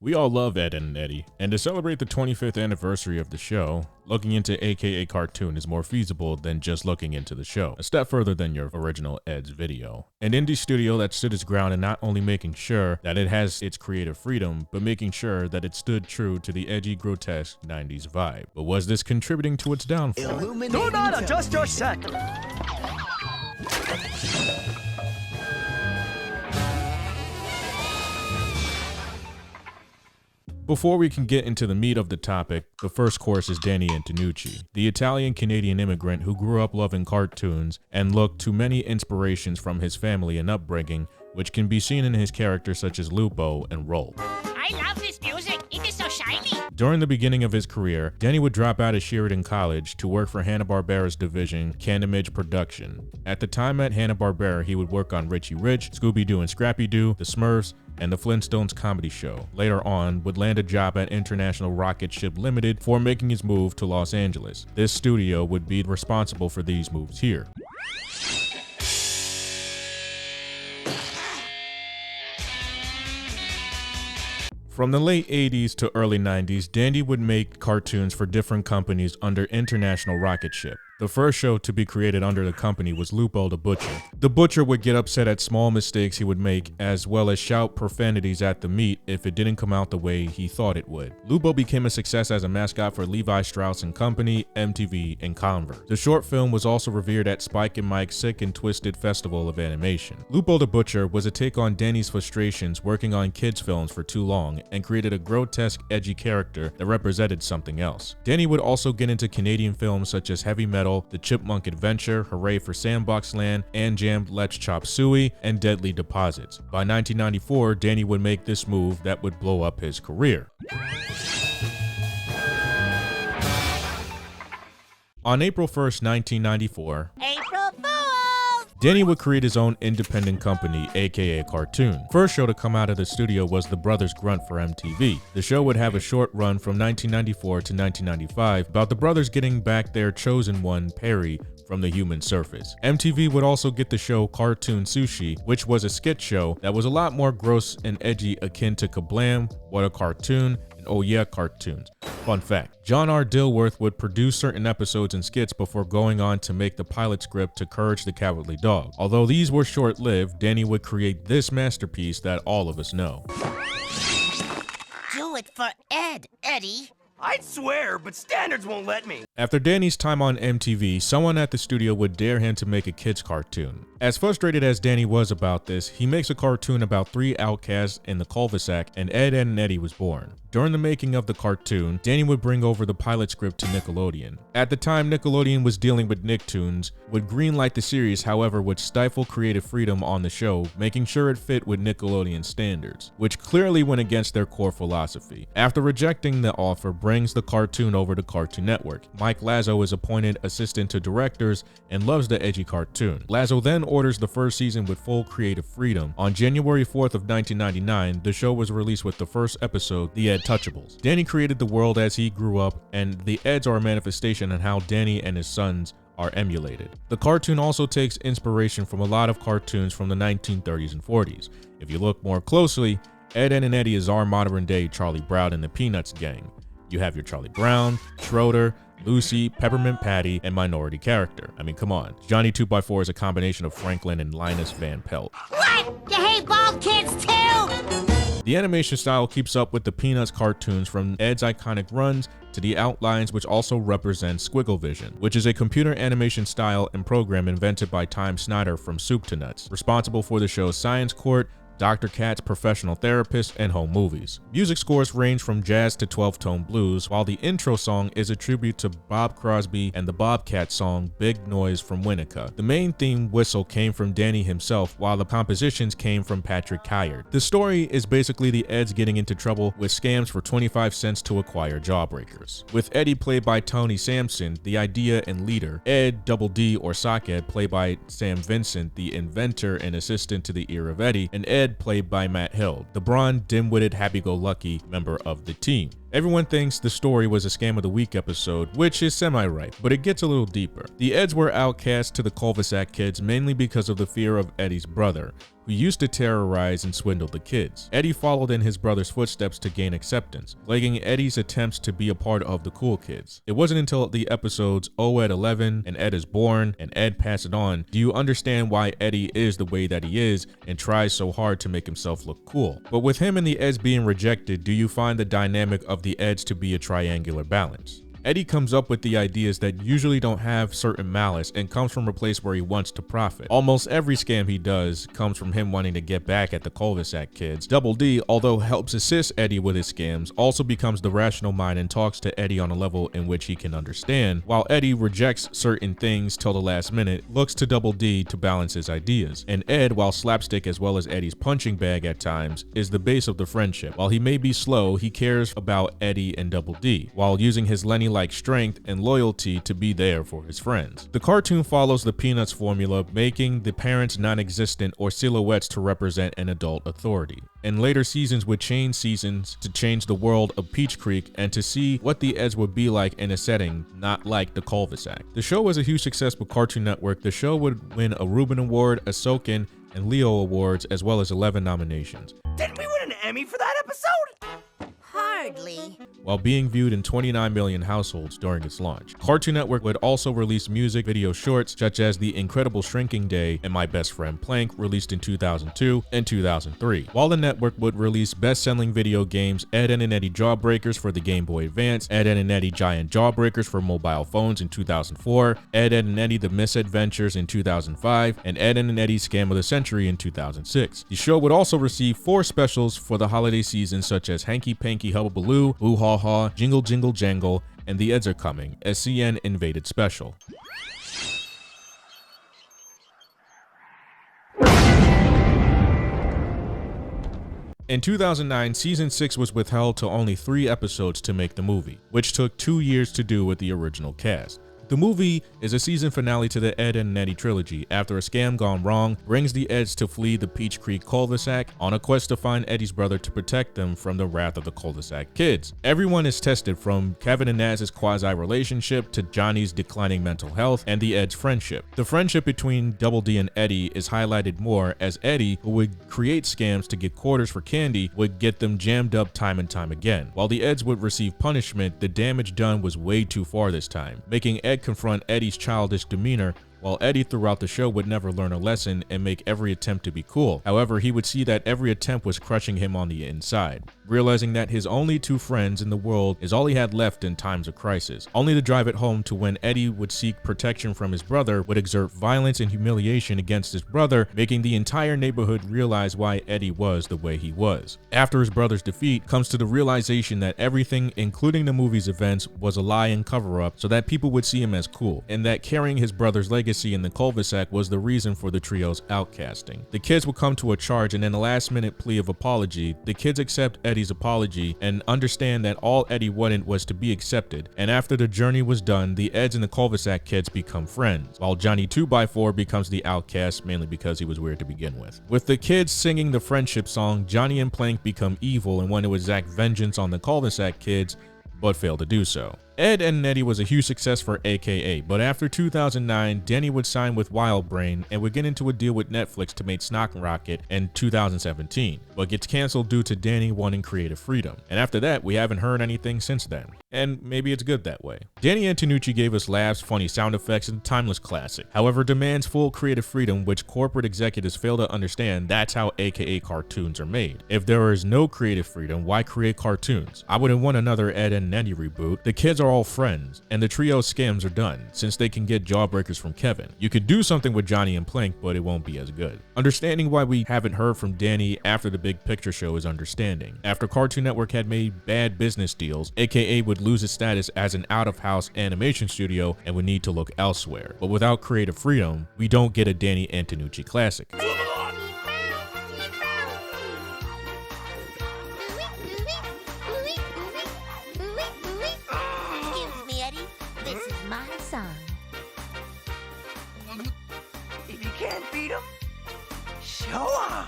We all love Ed and Eddy, and to celebrate the 25th anniversary of the show, looking into A.K.A. cartoon is more feasible than just looking into the show, a step further than your original Ed's video. An indie studio that stood its ground in not only making sure that it has its creative freedom, but making sure that it stood true to the edgy, grotesque 90s vibe. But was this contributing to its downfall? Do not adjust your set! Before we can get into the meat of the topic, the first course is Danny Antonucci, the Italian-Canadian immigrant who grew up loving cartoons and looked to many inspirations from his family and upbringing, which can be seen in his characters such as Lupo and Roll. I love this music, it is so shiny! During the beginning of his career, Danny would drop out of Sheridan College to work for Hanna-Barbera's division, Canimage Production. At the time at Hanna-Barbera, he would work on Richie Rich, Scooby-Doo and Scrappy-Doo, The Smurfs, and the Flintstones comedy show. Later on, would land a job at International Rocket Ship Limited before making his move to Los Angeles. This studio would be responsible for these moves here. From the late 80s to early 90s, Dandy would make cartoons for different companies under International Rocket Ship. The first show to be created under the company was Lupo the Butcher. The Butcher would get upset at small mistakes he would make, as well as shout profanities at the meat if it didn't come out the way he thought it would. Lupo became a success as a mascot for Levi Strauss & Company, MTV, and Converse. The short film was also revered at Spike and Mike's Sick and Twisted Festival of Animation. Lupo the Butcher was a take on Danny's frustrations working on kids' films for too long and created a grotesque, edgy character that represented something else. Danny would also get into Canadian films such as Heavy Metal, The Chipmunk Adventure, Hooray for Sandbox Land, and Jammed Let's Chop Suey, and Deadly Deposits. By 1994, Danny would make this move that would blow up his career. On April 1st, 1994, April Fools! Danny would create his own independent company, A.K.A. Cartoon. First show to come out of the studio was The Brothers Grunt for MTV. The show would have a short run from 1994 to 1995 about the brothers getting back their chosen one, Perry, from the human surface. MTV would also get the show Cartoon Sushi, which was a skit show that was a lot more gross and edgy, akin to Kablam, What a Cartoon, and Oh Yeah Cartoons. Fun fact, John R. Dilworth would produce certain episodes and skits before going on to make the pilot script to Courage the Cowardly Dog. Although these were short-lived, Danny would create this masterpiece that all of us know. Do it for Ed, Eddy! I'd swear, but standards won't let me. After Danny's time on MTV, someone at the studio would dare him to make a kid's cartoon. As frustrated as Danny was about this, he makes a cartoon about three outcasts in the cul-de-sac, and Ed, Edd and Eddy was born. During the making of the cartoon, Danny would bring over the pilot script to Nickelodeon. At the time, Nickelodeon was dealing with Nicktoons, would greenlight the series, however, would stifle creative freedom on the show, making sure it fit with Nickelodeon standards, which clearly went against their core philosophy. After rejecting the offer, brings the cartoon over to Cartoon Network. Mike Lazo is appointed assistant to directors and loves the edgy cartoon. Lazo then orders the first season with full creative freedom. On January 4th of 1999, the show was released with the first episode, The Ed Touchables. Danny created the world as he grew up, and the Eds are a manifestation on how Danny and his sons are emulated. The cartoon also takes inspiration from a lot of cartoons from the 1930s and 40s. If you look more closely, Ed, Edd and Eddy is our modern day Charlie Brown and the Peanuts gang. You have your Charlie Brown, Schroeder, Lucy, Peppermint Patty, and minority character. I mean, come on. Johnny 2x4 is a combination of Franklin and Linus Van Pelt. What? You hate bald kids too? The animation style keeps up with the Peanuts cartoons, from Ed's iconic runs to the outlines, which also represent Squiggle Vision, which is a computer animation style and program invented by Time Snyder from Soup to Nuts, responsible for the shows Science Court, Dr. Katz, Professional Therapist, and Home Movies. Music scores range from jazz to 12-tone blues, while the intro song is a tribute to Bob Crosby and the Bobcat song Big Noise from Winnetka. The main theme whistle came from Danny himself, while the compositions came from Patrick Kyard. The story is basically the Eds getting into trouble with scams for 25 cents to acquire jawbreakers. With Eddy played by Tony Sampson, the idea and leader, Ed, Double D, or Sockhead played by Sam Vincent, the inventor and assistant to the ear of Eddy, and Ed played by Matt Hill, the brawn, dim-witted, happy-go-lucky member of the team. Everyone thinks the story was a Scam of the Week episode, which is semi-right, but it gets a little deeper. The Eds were outcast to the cul-de-sac kids mainly because of the fear of Eddy's brother, who used to terrorize and swindle the kids. Eddy followed in his brother's footsteps to gain acceptance, plaguing Eddy's attempts to be a part of the cool kids. It wasn't until the episodes Oh Ed 11 and Ed is Born and Ed Pass It On do you understand why Eddy is the way that he is and tries so hard to make himself look cool. But with him and the Eds being rejected, do you find the dynamic of the Eds to be a triangular balance? Eddy comes up with the ideas that usually don't have certain malice and comes from a place where he wants to profit. Almost every scam he does comes from him wanting to get back at the cul-de-sac kids. Double D, although helps assist Eddy with his scams, also becomes the rational mind and talks to Eddy on a level in which he can understand, while Eddy rejects certain things till the last minute, looks to Double D to balance his ideas. And Ed, while slapstick as well as Eddy's punching bag at times, is the base of the friendship. While he may be slow, he cares about Eddy and Double D, while using his Lenny-like strength and loyalty to be there for his friends. The cartoon follows the Peanuts formula, making the parents non-existent or silhouettes to represent an adult authority. And later seasons would change seasons to change the world of Peach Creek and to see what the Eds would be like in a setting not like the cul-de-sac. The show was a huge success with Cartoon Network. The show would win a Reuben Award, a Soken, and Leo Awards, as well as 11 nominations. Didn't we win an Emmy for that episode? Hardly. While being viewed in 29 million households during its launch. Cartoon Network would also release music video shorts such as The Incredible Shrinking Day and My Best Friend Plank, released in 2002 and 2003. While the network would release best-selling video games Ed, Edd and Eddy Jawbreakers for the Game Boy Advance, Ed, Edd and Eddy Giant Jawbreakers for mobile phones in 2004, Ed, Edd and Eddy The Misadventures in 2005, and Ed, Edd and Eddy Scam of the Century in 2006. The show would also receive 4 specials for the holiday season such as Hanky Panky Hubbabaloo, Boo Ha Ha, Jingle Jingle Jangle, and The Eds Are Coming, a CN Invaded special. In 2009, Season 6 was withheld to only 3 episodes to make the movie, which took 2 years to do with the original cast. The movie is a season finale to the Ed, Edd and Eddy trilogy after a scam gone wrong brings the Eds to flee the Peach Creek cul-de-sac on a quest to find Eddy's brother to protect them from the wrath of the cul-de-sac kids. Everyone is tested, from Kevin and Naz's quasi-relationship to Johnny's declining mental health and the Eds' friendship. The friendship between Double D and Eddy is highlighted more as Eddy, who would create scams to get quarters for candy, would get them jammed up time and time again. While the Eds would receive punishment, the damage done was way too far this time, making Ed confront Eddy's childish demeanor, while Eddy throughout the show would never learn a lesson and make every attempt to be cool. However, he would see that every attempt was crushing him on the inside, realizing that his only 2 friends in the world is all he had left in times of crisis, only to drive it home to when Eddy would seek protection from his brother, would exert violence and humiliation against his brother, making the entire neighborhood realize why Eddy was the way he was. After his brother's defeat, comes to the realization that everything, including the movie's events, was a lie and cover-up so that people would see him as cool, and that carrying his brother's legacy in the cul-de-sac was the reason for the trio's outcasting. The kids would come to a charge, and in a last-minute plea of apology, the kids accept Eddy's apology and understand that all Eddy wanted was to be accepted, and after the journey was done, the Eds and the cul-de-sac kids become friends, while Johnny 2x4 becomes the outcast, mainly because he was weird to begin with. With the kids singing the friendship song, Johnny and Plank become evil and want to exact vengeance on the cul-de-sac kids, but fail to do so. Ed, Edd and Eddy was a huge success for A.K.A, but after 2009, Danny would sign with Wild Brain and would get into a deal with Netflix to make Snockrocket in 2017, but gets canceled due to Danny wanting creative freedom. And after that, we haven't heard anything since then. And maybe it's good that way. Danny Antonucci gave us laughs, funny sound effects, and timeless classic. However, demands full creative freedom, which corporate executives fail to understand. That's how A.K.A cartoons are made. If there is no creative freedom, why create cartoons? I wouldn't want another Ed, Edd and Eddy reboot. The kids are all friends, and the trio scams are done, since they can get Jawbreakers from Kevin. You could do something with Johnny and Plank, but it won't be as good. Understanding why we haven't heard from Danny after the Big Picture show is understanding. After Cartoon Network had made bad business deals, A.K.A would lose its status as an out-of-house animation studio and would need to look elsewhere. But without creative freedom, we don't get a Danny Antonucci classic. Excuse me, Eddy. This is my song. If you can't beat 'em, show 'em.